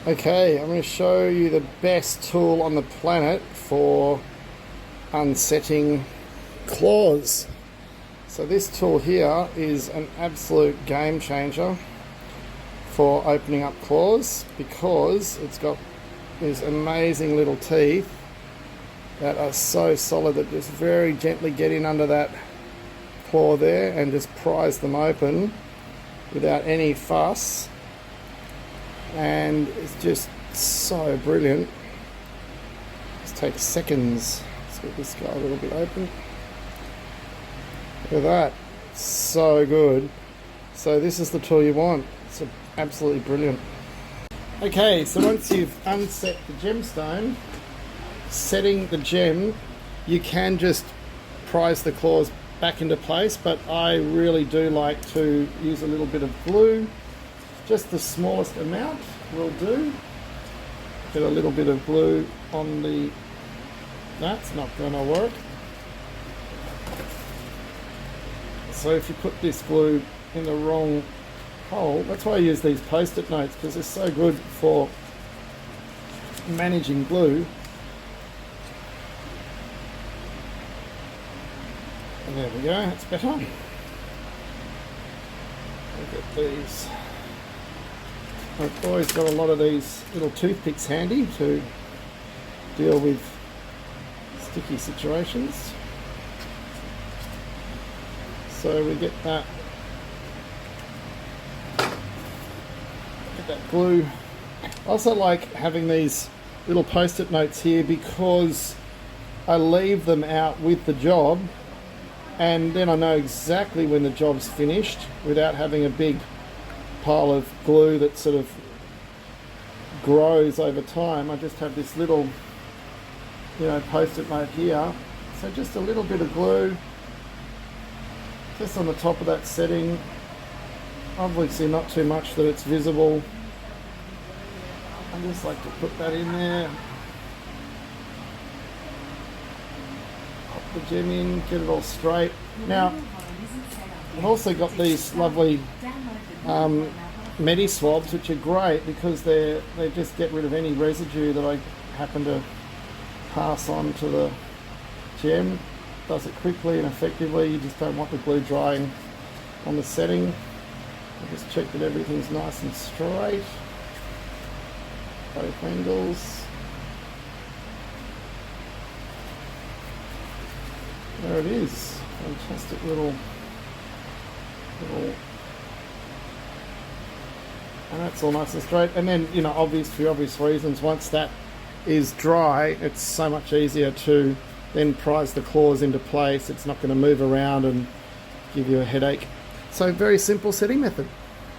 Okay, I'm going to show you the best tool on the planet for unsetting claws. So this tool here is an absolute game changer for opening up claws because it's got these amazing little teeth that are so solid that just very gently get in under that claw there and just prise them open without any fuss. And it's just so brilliant. Just takes seconds. Let's get this guy a little bit open. Look at that. So good. So this is the tool you want. It's absolutely brilliant. Okay, so once you've unset the gemstone, setting the gem, you can just prise the claws back into place, but I really do like to use a little bit of glue. Just the smallest amount will do. Get a little bit of glue on the... That's not going to work. So if you put this glue in the wrong hole, that's why I use these post-it notes, because they're so good for managing glue. And there we go, that's better. Look at these. I've always got a lot of these little toothpicks handy to deal with sticky situations. So we get that glue. I also like having these little post-it notes here because I leave them out with the job, and then I know exactly when the job's finished without having a big pile of glue that sort of grows over time. I just have this little, post-it note here. So just a little bit of glue just on the top of that setting. Obviously not too much that it's visible. I just like to put that in there. Pop the gem in, get it all straight. Now, I've also got these lovely Medi swabs, which are great because they just get rid of any residue that I happen to pass on to the gem. Does it quickly and effectively. You just don't want the glue drying on the setting. I just check that everything's nice and straight. Both angles. There it is. Fantastic little, and that's all nice and straight. And then, for obvious reasons, once that is dry, it's so much easier to then prise the claws into place. It's not going to move around and give you a headache. So very simple setting method.